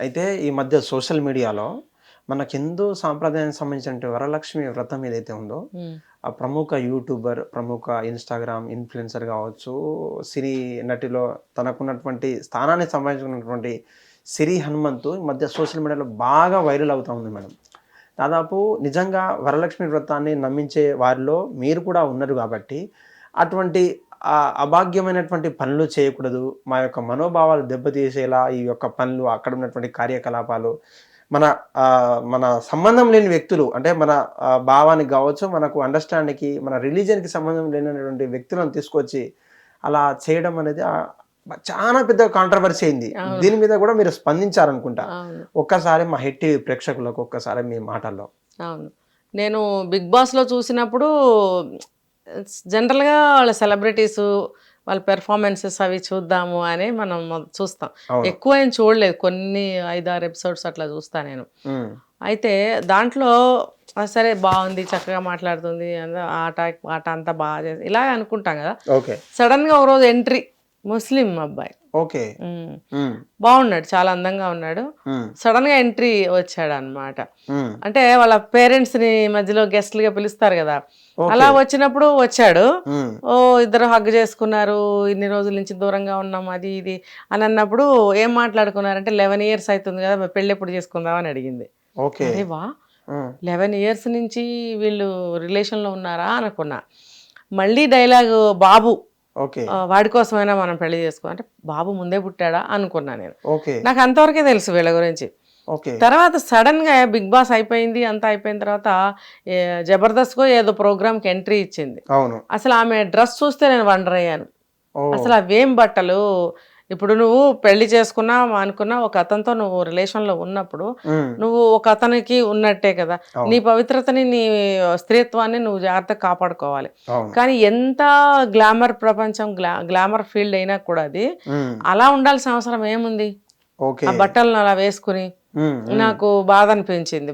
అయితే ఈ మధ్య సోషల్ మీడియాలో మనకు హిందూ సాంప్రదాయానికి సంబంధించిన వరలక్ష్మి వ్రతం ఏదైతే ఉందో, హ్మ్. ఆ ప్రముఖ యూట్యూబర్, ప్రముఖ ఇన్‌స్టాగ్రామ్ ఇన్‌ఫ్లుయెన్సర్ కావచ్చు, సినీ నటిలో తనకున్నటువంటి స్థానానికి సంబంధించినటువంటి సిరి హనుమంతు ఈ మధ్య సోషల్ మీడియాలో బాగా వైరల్ అవుతా ఉంది మేడం. దాదాపు నిజంగా వరలక్ష్మి వ్రతాన్ని నమ్మించే వారిలో మీరు కూడా ఉన్నారు కాబట్టి, అటువంటి అభాగ్యమైనటువంటి పనులు చేయకూడదు. మా యొక్క మనోభావాలు దెబ్బతీసేలా ఈ యొక్క పనులు, అక్కడ ఉన్నటువంటి కార్యకలాపాలు, మన మన సంబంధం లేని వ్యక్తులు అంటే మన భావానికి గావచ్చు, మనకు అండర్‌స్టాండ్‌కి, మన రిలీజియన్‌కి సంబంధం లేనటువంటి వ్యక్తులను తీసుకొచ్చి అలా చేయడం అనేది చానా పెద్ద కాంట్రోవర్సీ అయింది. అవును. దీని మీద గూడా మీరు స్పందించారనుకుంటా. అవును. ఒక్కసారి మా హిట్ టీవీ ప్రేక్షకులకు ఒక్కసారి మీ మాటల్లో. అవును. నేను 'బిగ్ బాస్‌లో' చూసినప్పుడు జనరల్‌గా వాళ్ళ సెలబ్రిటీసు, వాళ్ళ పెర్ఫార్మన్సెస్ అవి చూద్దాము అని మనం చూస్తాం. అవును. ఎక్కువ ఏం చూడలేదు. కొన్ని 5, 6 ఎపిసోడ్స్ అట్లా చూస్తా నేను. హ్మ్. అయితే దాంట్లో సరే బావుంది, చక్కగా మాట్లాడుతుంది, ఆట అంతా బాగా చేసి ఇలాగే అనుకుంటాం కదా! ఓకే. సడెన్‌గా ఒకరోజు ఎంట్రీ ముస్లిం అబ్బాయి. ఓకే. హ్మ్. హ్మ్. బాగున్నాడు. చాలా అందంగా ఉన్నాడు. హ్మ్. సడెన్‌గా ఎంట్రీ వచ్చాడనమాట. హ్మ్. అంటే వాళ్ళ పేరెంట్స్‌ని మధ్యలో గెస్ట్‌లుగా పిలుస్తారు గదా! అలా ఓకే. వచ్చినప్పుడు వచ్చాడు. హ్మ్. ఓహ్! ఇద్దరు హగ్ చేసుకున్నారు. ఇన్ని రోజుల నుంచి దూరంగా ఉన్నాం అది ఇది అని అన్నప్పుడు ఏం మాట్లాడుకున్నారంటే 11 ఇయర్స్ అయితుంది గదా! మరి పెళ్ళెప్పుడు చేసుకుందాం అని అడిగింది. ఓకే. అరే వాహ్! హ్మ్. 11 ఇయర్స్ నుంచి వీళ్ళు రిలేషన్‌లో ఉన్నారా అనుకున్నా. మళ్ళీ డైలాగు బాబు ఓకే. వాడి కోసమైనా మనం పెళ్లి చేసుకో అంటే బాబు ముందే పుట్టాడా అనుకున్నా నేను. ఓకే. నాకు అంతవరకే తెలుసు వీళ్ళ గురించి. ఓకే. తర్వాత సడెన్‌గా 'బిగ్ బాస్' అయిపోయింది. అంతా అయిపోయిన తర్వాత 'జబర్దస్త్‌కో' ఏదో ప్రోగ్రామ్‌కి ఎంట్రీ ఇచ్చింది. అవును. అసలు ఆమె డ్రెస్ చూస్తే నేను వండర్ అయ్యాను. ఓహ్! అసలు అవేం బట్టలు! ఇప్పుడు నువ్వు పెళ్లి చేసుకున్నా, అనుకున్నా ఒక అతనితో నువ్వు రిలేషన్‌లో ఉన్నప్పుడు, హ్మ్. నువ్వు ఒక అతనికి ఉన్నట్టే కదా! నీ అవును. పవిత్రతని, నీ స్త్రీత్వాన్ని నువ్వు జాగ్రత్తగా కాపాడుకోవాలి. అవును. కానీ ఎంత గ్లామర్ ప్రపంచం, గ్లామర్ ఫీల్డ్ అయినా కూడా అది, హ్మ్. అలా ఉండాల్సిన అవసరం ఏముంది? ఓకే. ఆ బట్టలను అలా వేసుకుని. హ్మ్. హ్మ్. నాకు బాధ అనిపించింది.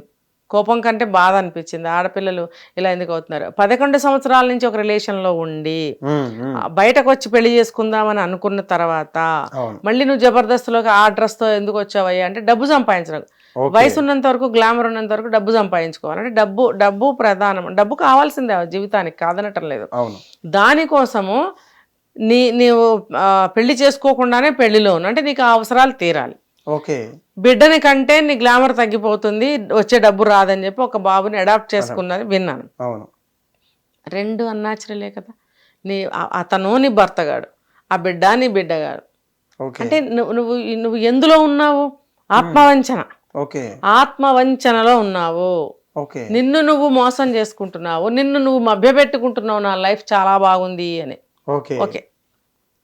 కోపం కంటే బాధ అనిపించింది. ఆడపిల్లలు ఇలా ఎందుకు అవుతున్నారు? 11 సంవత్సరాల నుంచి ఒక రిలేషన్‌లో ఉండి, హ్మ్. హ్మ్. బయటకొచ్చి పెళ్లి చేసుకుందామని అనుకున్న తర్వాత, అవును. మళ్ళీ నువ్వు జబర్దస్త్‌లోకి ఆ డ్రెస్‌తో ఎందుకు వచ్చావయ్యా అంటే డబ్బు సంపాదించడం. ఓకే. వయసు ఉన్నంత వరకు, గ్లామర్ ఉన్నంత వరకు డబ్బు సంపాదించుకోవాలి. అంటే డబ్బు డబ్బు ప్రధానం. డబ్బు కావాల్సిందే ఆ జీవితానికి కాదనటం లేదు. అవును. దానికోసము నీవు పెళ్లి చేసుకోకుండానే పెళ్లిలో ఉన్నావు. అంటే నీకు ఆ అవసరాలు తీరాలి. ఓకే. బిడ్డని కంటే నీ గ్లామర్ తగ్గిపోతుంది. వచ్చే డబ్బు రాదని చెప్పి ఒక బాబుని అడాప్ట్ అలా. చేసుకున్నది విన్నాను. అవును. 2 అన్‌నాచురలే కదా! అతను నీ భర్తగాడు. ఆ బిడ్డ నీ బిడ్డగాడు. ఓకే. అంటే నువ్వు ఎందులో ఉన్నావు? హ్మ్. ఆత్మవంచన. ఓకే. ఆత్మవంచనలో ఉన్నావు. ఓకే. నిన్ను నువ్వు మోసం చేసుకుంటున్నావు. నిన్ను నువ్వు మభ్యపెట్టుకుంటున్నావు. నా లైఫ్ చాలా బాగుంది అని. ఓకే. ఓకే.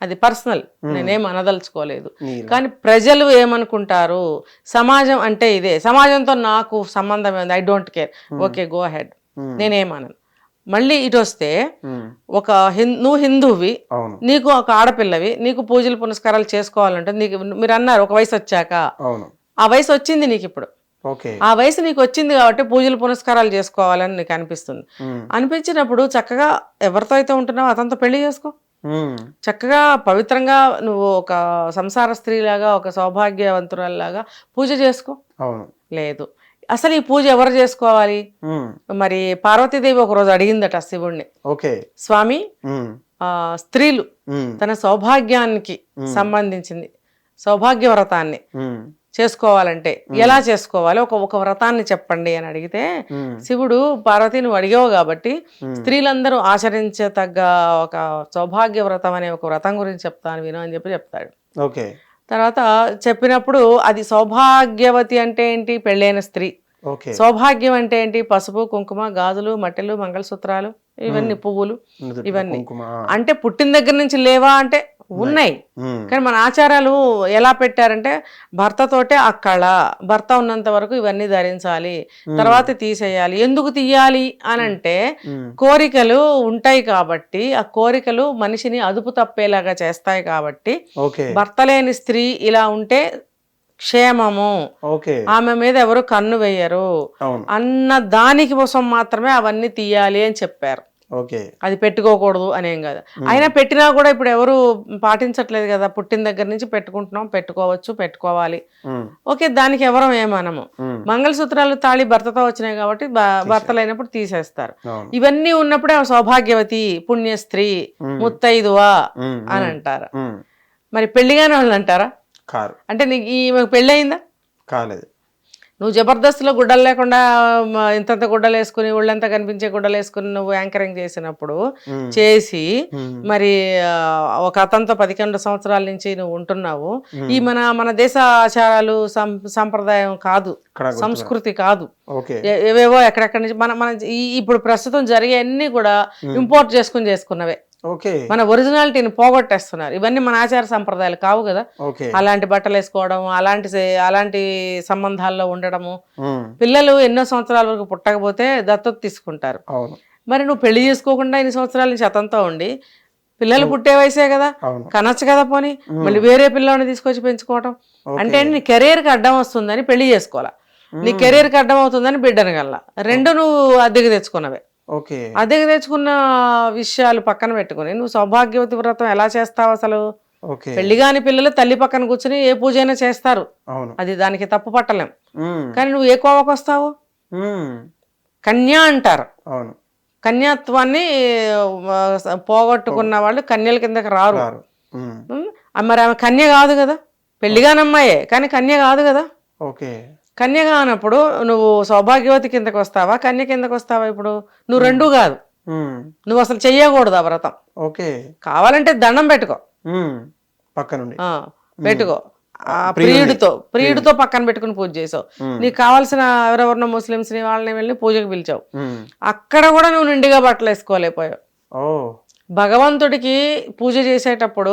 అది పర్సనల్. హ్మ్. నేనేం అనదలుచుకోలేదు. నీలా. కానీ ప్రజలు ఏమనుకుంటారు? సమాజం అంటే ఇదే. సమాజంతో నాకు సంబంధం ఏంది? I don't care. హ్మ్. ఓకే. Go ahead. హ్మ్. నేనేమనను. మళ్ళీ ఇటొస్తే హ్మ్. ఒక నువ్వు హిందువువి. అవును. నీకు ఒక ఆడపిల్లవి. నీకు పూజలు పునస్కారాలు చేసుకోవాలంటే నీకు మీరన్నారు ఒక వయసొచ్చాక. అవును. ఆ వయసొచ్చింది నీకిప్పుడు. ఓకే. ఆ వయసు నీకొచ్చింది కాబట్టి పూజలు పునస్కారాలు చేసుకోవాలని నీకు అనిపిస్తుంది. హ్మ్. అనిపించినప్పుడు చక్కగా ఎవరితో అయితే ఉంటున్నావో అతనితో పెళ్లి చేసుకో. హ్మ్. చక్కగా పవిత్రంగా నువ్వు ఒక సంసార స్త్రీలాగా, ఒక సౌభాగ్యవంతురాల్లాగా పూజ చేసుకో. అవును. లేదు. అసలు ఈ పూజ ఎవరు చేసుకోవాలి? హ్మ్. మరి పార్వతీదేవి ఒకరోజు అడిగిందట శివుడిని. ఓకే. స్వామి హ్మ్. స్త్రీలు హ్మ్. తన సౌభాగ్యానికి సంబంధించింది సౌభాగ్య వ్రతాన్ని హ్మ్. చేసుకోవాలంటే ఎలా చేసుకోవాలి? ఒక ఒక వ్రతాన్ని చెప్పండి అని అడిగితే హ్మ్. శివుడు పార్వతి నువ్వు అడిగావు కాబట్టి హ్మ్. స్త్రీలందరూ ఆచరించతగ్గ ఒక సౌభాగ్య వ్రతం అనే ఒక వ్రతం గురించి చెప్తాను విను అని చెప్పి చెప్తాడు. ఓకే. తర్వాత చెప్పినప్పుడు అది సౌభాగ్యవతి అంటే ఏంటి? పెళ్ళైన స్త్రీ. ఓకే. సౌభాగ్యం అంటే ఏంటి? పసుపు, కుంకుమ, గాజులు, మట్టెలు, మంగళసూత్రాలు, హ్మ్. ఇవన్నీ పువ్వులు నుదుటిన ఇవన్నీ. కుంకుమ. అంటే పుట్టిన దగ్గర నుంచి లేవా అంటే ఉన్నాయి. ఉన్నాయి. హ్మ్. కానీ మన ఆచారాలు ఎలా పెట్టారంటే భర్తతోటే ఆ కళ. భర్త ఉన్నంత వరకు ఇవన్నీ ధరించాలి. తర్వాత తీసేయాలి. ఎందుకు తీయాలి అనంటే హ్మ్. కోరికలు ఉంటాయి కాబట్టి, ఆ కోరికలు మనిషిని అదుపు తప్పేలాగా చేస్తాయి కాబట్టి, ఓకే. భర్త లేని స్త్రీ ఇలా ఉంటే క్షేమము. ఓకే. ఆమె మీద ఎవరు కన్ను వేయరు అవును. అన్న దానికి కోసం మాత్రమే అవన్నీ తీయాలి అని చెప్పారు. ఓకే. అది పెట్టుకోకూడదు అనేం కాదు. అయినా పెట్టినా కూడా ఇప్పుడు ఎవరు పాటించట్లేదు కదా, పుట్టిన దగ్గర నుంచి పెట్టుకుంటున్నాం, పెట్టుకోవచ్చు, పెట్టుకోవాలి. ఓకే, దానికి ఎవరం ఏమనము. మంగళసూత్రాలు తాళి భర్తతో వచ్చినాయి కాబట్టి భర్త లేనప్పుడు తీసేస్తారు. ఇవన్నీ ఉన్నప్పుడే సౌభాగ్యవతి, పుణ్యస్త్రీ, ముత్తైదువా అని అంటారు. మరి పెళ్లిగానే వాళ్ళు అంటారా? కారు. అంటే నీకు ఈమెకు పెళ్ళి అయిందా? కాలేదు. నువ్వు జబర్దస్త్లో గుడ్డలు లేకుండా ఇంతంత గుడ్డలు వేసుకుని ఒళ్ళంతా కనిపించే గుడ్డలు వేసుకుని నువ్వు యాంకరింగ్ చేసినప్పుడు చేసి మరి ఒక అతనితో 11 సంవత్సరాల నుంచి నువ్వు ఉంటున్నావు. ఈ మన దేశ ఆచారాలు సంప్రదాయం కాదు, సంస్కృతి కాదు. ఏవేవో ఎక్కడెక్కడి నుంచి మన ఇప్పుడు ప్రస్తుతం జరిగే అన్ని కూడా ఇంపోర్ట్ చేసుకున్నవే. మన ఒరిజినాలిటీని పోగొట్టేస్తున్నారు. ఇవన్నీ మన ఆచార సంప్రదాయాలు కావు కదా. అలాంటి బట్టలు వేసుకోవడం, అలాంటి సంబంధాల్లో ఉండడము. పిల్లలు ఎన్నో సంవత్సరాల వరకు పుట్టకపోతే దత్తత తీసుకుంటారు. మరి నువ్వు పెళ్లి చేసుకోకుండా ఇన్ని సంవత్సరాల నుంచి అతనితో ఉండి పిల్లలు పుట్టే వయసే కదా, కనొచ్చు కదా పోనీ, మళ్ళీ వేరే పిల్లని తీసుకొచ్చి పెంచుకోవటం అంటే నీ కెరీర్కి అడ్డం వస్తుందని పెళ్లి చేసుకోవాలా, నీ కెరీర్కి అడ్డం అవుతుందని బిడ్డను కల్లా. రెండు నువ్వు అద్దెకి తెచ్చుకున్నవే. అద్దెకి తెచ్చుకున్న విషయాలు పక్కన పెట్టుకుని నువ్వు సౌభాగ్యవతి వ్రతం ఎలా చేస్తావు అసలు? పెళ్లిగాని పిల్లలు తల్లి పక్కన కూర్చుని ఏ పూజ అయినా చేస్తారు, అది దానికి తప్పు పట్టలేం. కానీ నువ్వు ఏ కోవకు వస్తావు? కన్యా అంటారు. కన్యాత్వాన్ని పోగొట్టుకున్న వాళ్ళు కన్యల కిందకి రారు. మరి ఆమె కన్య కాదు కదా, పెళ్లిగానమ్మాయే కానీ కన్య కాదు కదా. కన్య కానప్పుడు నువ్వు సౌభాగ్యవతి కిందకి వస్తావా, కన్య కిందకి వస్తావా? ఇప్పుడు నువ్వు రెండూ కాదు, నువ్వు అసలు చెయ్యకూడదు ఆ వ్రతం. కావాలంటే దండం పెట్టుకో, పక్కనుండి పెట్టుకో, ప్రియుడితో పక్కన పెట్టుకుని పూజ చేసావు. నీకు కావాల్సిన ఎవరెవరినో ముస్లింస్ ని వాళ్ళని వెళ్ళి పూజకు పిలిచావు, అక్కడ కూడా నువ్వు నిండుగా బట్టలు వేసుకోలేకపోయావు. భగవంతుడికి పూజ చేసేటప్పుడు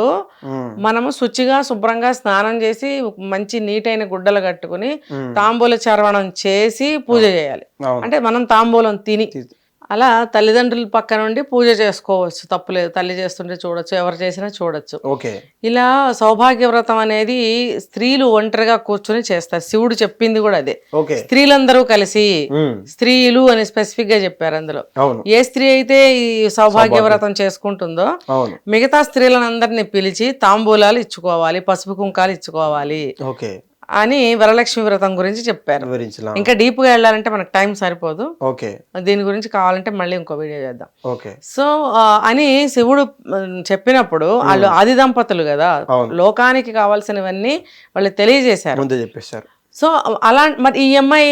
మనము శుచిగా శుభ్రంగా స్నానం చేసి మంచి నీటైన గుడ్డలు కట్టుకుని తాంబూల చర్వణం చేసి పూజ చేయాలి. అంటే మనం తాంబూలం తిని అలా తల్లిదండ్రుల పక్క నుండి పూజ చేసుకోవచ్చు, తప్పులేదు. తల్లి చేస్తుంటే చూడొచ్చు, ఎవరు చేసినా చూడొచ్చు. ఇలా సౌభాగ్య వ్రతం అనేది స్త్రీలు ఒంటరిగా కూర్చొని చేస్తారు. శివుడు చెప్పింది కూడా అదే, స్త్రీలందరూ కలిసి, స్త్రీలు అని స్పెసిఫిక్ గా చెప్పారు అందులో. ఏ స్త్రీ అయితే ఈ సౌభాగ్య వ్రతం చేసుకుంటుందో మిగతా స్త్రీలందరినీ పిలిచి తాంబూలాలు ఇచ్చుకోవాలి, పసుపు కుంకాలు ఇచ్చుకోవాలి అని వరలక్ష్మి వ్రతం గురించి చెప్పారు. ఇంకా డీప్ గా వెళ్ళాలంటే మనకు టైం సరిపోదు, దీని గురించి కావాలంటే మళ్ళీ ఇంకో వీడియో చేద్దాం. సో అని శివుడు చెప్పినప్పుడు వాళ్ళు ఆది దంపతులు కదా, లోకానికి కావాల్సినవన్నీ వాళ్ళు తెలియజేశారు, చెప్పేశారు. సో అలా మరి ఈ అమ్మాయి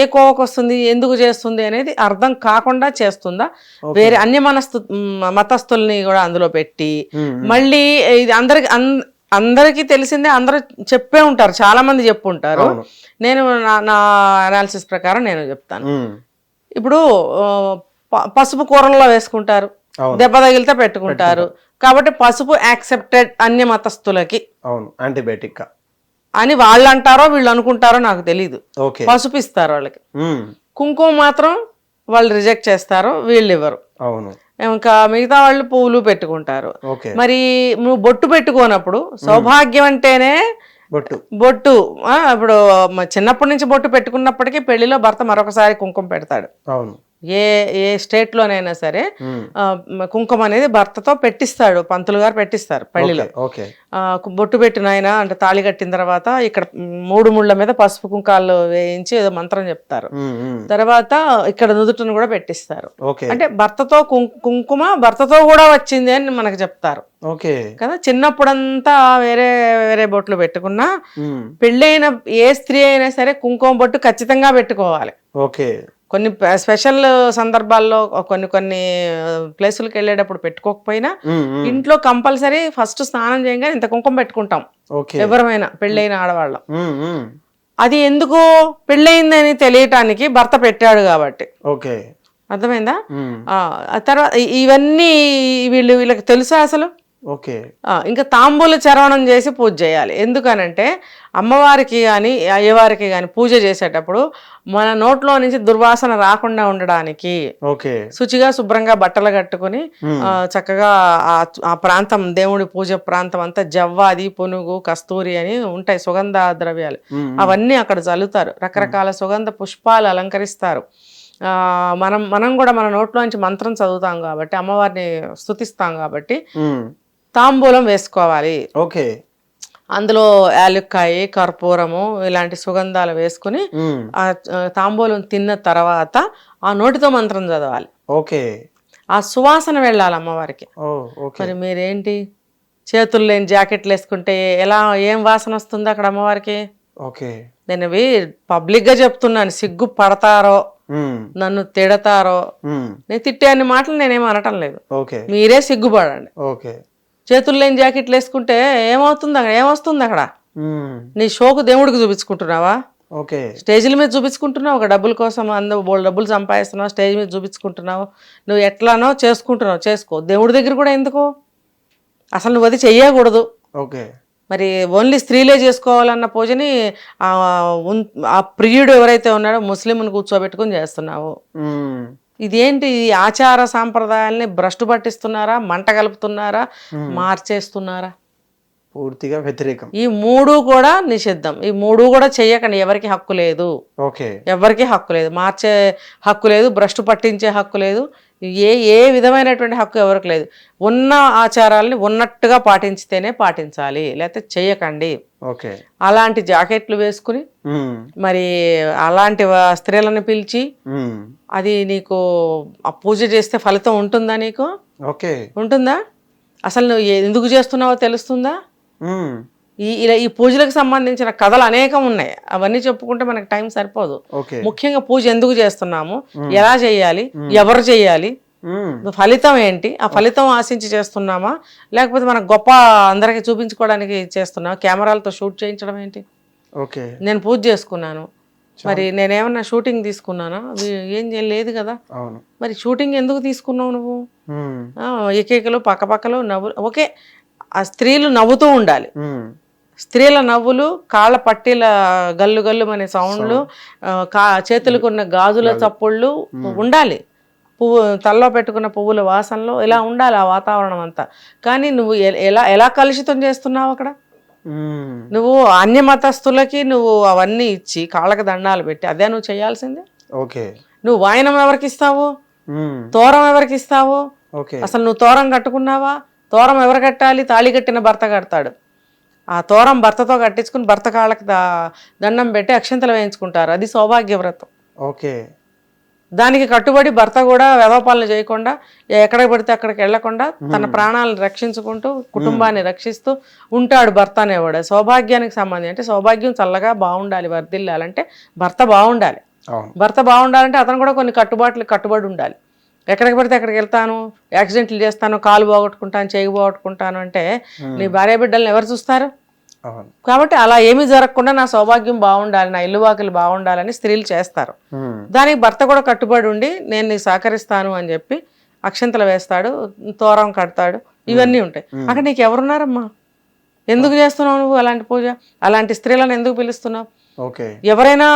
ఏ కోవకు వస్తుంది, ఎందుకు చేస్తుంది అనేది అర్థం కాకుండా చేస్తుందా, వేరే అన్య మతస్థుల్ని కూడా అందులో పెట్టి మళ్ళీ ఇది అందరికీ తెలిసిందే, అందరూ చెప్పే ఉంటారు, చాలా మంది చెప్పుంటారు. నేను నా అనాలిసిస్ ప్రకారం నేను చెప్తాను. ఇప్పుడు పసుపు కూరల్లో వేసుకుంటారు, దెబ్బ తగిలితే పెట్టుకుంటారు కాబట్టి పసుపు యాక్సెప్టెడ్ అన్య మతస్థులకి, యాంటీబయాటిక్ అని వాళ్ళు అంటారో వీళ్ళు అనుకుంటారో నాకు తెలీదు. పసుపు ఇస్తారు వాళ్ళకి, కుంకుమ మాత్రం వాళ్ళు రిజెక్ట్ చేస్తారు, వీళ్ళు ఇవ్వరు. ఇంకా మిగతా వాళ్ళు పువ్వులు పెట్టుకుంటారు. మరి నువ్వు బొట్టు పెట్టుకోనప్పుడు సౌభాగ్యం అంటేనే బొట్టు. ఇప్పుడు చిన్నప్పటి నుంచి బొట్టు పెట్టుకున్నప్పటికీ పెళ్లిలో భర్త మరొకసారి కుంకుమ పెడతాడు. ఏ స్టేట్ లోనైనా సరే కుంకుమ అనేది భర్తతో పెట్టిస్తాడు, పంతులు గారు పెట్టిస్తారు పెళ్లిలో. బొట్టు పెట్టిన ఆయన అంటే తాళి కట్టిన తర్వాత ఇక్కడ 3 ముళ్ళ మీద పసుపు కుంకాలు వేయించి ఏదో మంత్రం చెప్తారు, తర్వాత ఇక్కడ నుదుటను కూడా పెట్టిస్తారు. అంటే భర్తతో కుంకుమ భర్తతో కూడా వచ్చింది అని మనకు చెప్తారు కదా. చిన్నప్పుడంతా వేరే వేరే బొట్లు పెట్టుకున్నా పెళ్ళైన ఏ స్త్రీ అయినా సరే కుంకుమ బొట్టు ఖచ్చితంగా పెట్టుకోవాలి. కొన్ని స్పెషల్ సందర్భాల్లో కొన్ని ప్లేసులకు వెళ్ళేటప్పుడు పెట్టుకోకపోయినా ఇంట్లో కంపల్సరీ ఫస్ట్ స్నానం చేయగానే ఇంత కుంకుమ పెట్టుకుంటాం ఎవరైనా పెళ్ళైన ఆడవాళ్ళం. అది ఎందుకు, పెళ్ళయిందని తెలియటానికి భర్త పెట్టాడు కాబట్టి. అర్థమైందా? తర్వాత ఇవన్నీ వీళ్ళకి తెలుసా అసలు? ఇంకా తాంబూల చరవణం చేసి పూజ చేయాలి. ఎందుకనంటే అమ్మవారికి కానీ అయ్యవారికి కానీ పూజ చేసేటప్పుడు మన నోట్లో నుంచి దుర్వాసన రాకుండా ఉండడానికి శుచిగా శుభ్రంగా బట్టలు కట్టుకుని చక్కగా ఆ ప్రాంతం, దేవుడి పూజ ప్రాంతం అంతా జవ్వాది, పునుగు, కస్తూరి అని ఉంటాయి సుగంధ ద్రవ్యాలు, అవన్నీ అక్కడ చల్లుతారు. రకరకాల సుగంధ పుష్పాలు అలంకరిస్తారు. మనం కూడా మన నోట్లోంచి మంత్రం చదువుతాం కాబట్టి, అమ్మవారిని స్తుతిస్తాం కాబట్టి ఉమ్, తాంబూలం వేసుకోవాలి. ఓకే. అందులో యాలక్కాయ, కర్పూరము ఇలాంటి సుగంధాలు వేసుకుని ఉమ్, ఆ తాంబూలం తిన్న తర్వాత ఆ నోటితో మంత్రం చదవాలి. ఓకే. ఆ సువాసన వెళ్ళాలి అమ్మవారికి. ఓ, ఓకే. మరి మీరేంటి చేతులు లేని జాకెట్లు వేసుకుంటే ఏం వాసన వస్తుంది అక్కడ అమ్మవారికి? ఓకే. నేను ఇవి పబ్లిక్గా చెప్తున్నాను, సిగ్గు పడతారో ఉమ్, నన్ను తిడతారో. ఉమ్, నేను తిట్టే అన్ని మాటలు నేనేం అనటం లేదు, ఓకే. మీరే సిగ్గుపడండి. ఓకే. చేతులు లేని జాకెట్లు వేసుకుంటే ఏమవుతుంది అక్కడ? ఏమొస్తుంది అక్కడ? ఉమ్, నీ షోకు దేవుడికి చూపించుకుంటున్నావా? ఓకే. స్టేజ్ల మీద చూపించుకుంటున్నావు, ఒక డబ్బుల కోసం బోల్ డబ్బులు సంపాదిస్తున్నావు, స్టేజ్ మీద చూపించుకుంటున్నావు. నువ్వు ఎట్లానో చేసుకుంటున్నావు, చేసుకో. దేవుడి దగ్గర కూడా ఎందుకు? అసలు నువ్వు అది చెయ్యకూడదు. ఓకే. మరి ఓన్లీ స్త్రీలే చేసుకోవాలన్న పూజని ఆ ప్రియుడు ఎవరైతే ఉన్నాడో ముస్లింని కూర్చోబెట్టుకుని చేస్తున్నావు. ఉమ్, ఇదేంటి? ఈ ఆచార సాంప్రదాయాల్ని భ్రష్టు పట్టిస్తున్నారా, మంట కలుపుతున్నారా, మార్చేస్తున్నారా? పూర్తిగా వ్యతిరేకం. ఈ మూడు కూడా నిషిద్ధం. ఈ మూడు కూడా చెయ్యకండి. ఎవరికి హక్కు లేదు, ఓకే. ఎవరికి హక్కు లేదు. మార్చే హక్కు లేదు, భ్రష్టు పట్టించే హక్కు లేదు, ఏ విధమైనటువంటి హక్కు ఎవరికి లేదు. ఉన్న ఆచారాలని ఉన్నట్టుగా పాటించితేనే పాటించాలి, లేకపోతే చెయ్యకండి. ఓకే. అలాంటి జాకెట్లు వేసుకుని ఉమ్, మరి అలాంటి స్త్రీలను పిలిచి ఉమ్, అది నీకు ఆ పూజ చేస్తే ఫలితం ఉంటుందా? నీకు ఓకే. ఉంటుందా? అసలు నువ్వు ఎందుకు చేస్తున్నావో తెలుస్తుందా? ఉమ్, ఈ పూజలకు సంబంధించిన కథలు అనేకం ఉన్నాయి, అవన్నీ చెప్పుకుంటే మనకు టైం సరిపోదు. ఓకే. ముఖ్యంగా పూజ ఎందుకు చేస్తున్నాము, ఎలా చేయాలి, ఎవరు చేయాలి, ఉమ్, ఫలితం ఏంటి, ఆ ఫలితం ఆశించి చేస్తున్నామా, లేకపోతే మనకు గొప్ప అందరికీ చూపించుకోవడానికి చేస్తున్నామా? కెమెరాలతో షూట్ చేయించడం ఏంటి? ఓకే. నేను పూజ చేసుకున్నాను, మరి నేనేమన్నా షూటింగ్ తీసుకున్నానా? ఏం లేదు కదా. అవును. మరి షూటింగ్ ఎందుకు తీసుకున్నావు నువ్వు? ఉమ్, ఏకేకలు పక్కపక్కలు నవ్వులు, ఓకే. ఆ స్త్రీలు నవ్వుతూ ఉండాలి. ఉమ్, స్త్రీల నవ్వులు, కాళ్ళ పట్టీల గల్లు గల్లు అనే సౌండ్లు, చేతులకు ఉన్న గాజుల చప్పుళ్ళు ఉండాలి. పువ్వు తల్లో పెట్టుకున్న పువ్వుల వాసనలో ఇలా ఉండాలి ఆ వాతావరణం అంతా. కానీ నువ్వు ఎలా కలుషితం చేస్తున్నావు అక్కడ? ఉమ్, నువ్వు అన్య మతస్థులకి నువ్వు అవన్నీ ఇచ్చి కాళ్ళకి దండాలు పెట్టి అదే నువ్వు చేయాల్సిందే. ఓకే. నువ్వు వాయనం ఎవరికి ఇస్తావు? ఉమ్, తోరం ఎవరికి ఇస్తావు? ఓకే. అసలు నువ్వు తోరం కట్టుకున్నావా? తోరం ఎవరు కట్టాలి? తాళి కట్టిన భర్త కడతాడు. ఆ తోరం భర్తతో కట్టించుకుని భర్త కాళ్ళకి దండం పెట్టి అక్షంతలు వేయించుకుంటారు. అది సౌభాగ్య వ్రతం. ఓకే. దానికి కట్టుబడి భర్త కూడా వ్యవపాలన చేయకుండా ఎక్కడికి పడితే అక్కడికి వెళ్లకుండా తన ప్రాణాలను రక్షించుకుంటూ కుటుంబాన్ని రక్షిస్తూ ఉంటాడు భర్త అనేవాడు. సౌభాగ్యానికి సంబంధించి అంటే సౌభాగ్యం చల్లగా బాగుండాలి, వర్ధిల్లాలంటే భర్త బాగుండాలి. భర్త బాగుండాలంటే అతను కూడా కొన్ని కట్టుబడి ఉండాలి. ఎక్కడికి పడితే అక్కడికి వెళ్తాను, యాక్సిడెంట్లు చేస్తాను, కాలు పోగొట్టుకుంటాను, చేయి పోగొట్టుకుంటాను అంటే నీ భార్య బిడ్డలను ఎవరు చూస్తారు? కాబట్టి అలా ఏమీ జరగకుండా నా సౌభాగ్యం బాగుండాలి, నా ఇల్లు వాకిలు బాగుండాలని స్త్రీలు చేస్తారు. దానికి భర్త కూడా కట్టుబడి ఉండి నేను నీకు సహకరిస్తాను అని చెప్పి అక్షంతలు వేస్తాడు, తోరం కడతాడు, ఇవన్నీ ఉంటాయి. అక్కడ నీకు ఎవరున్నారమ్మా? ఎందుకు చేస్తున్నావు నువ్వు అలాంటి పూజ? అలాంటి స్త్రీలను ఎందుకు పిలుస్తున్నావు? ఎవరైనా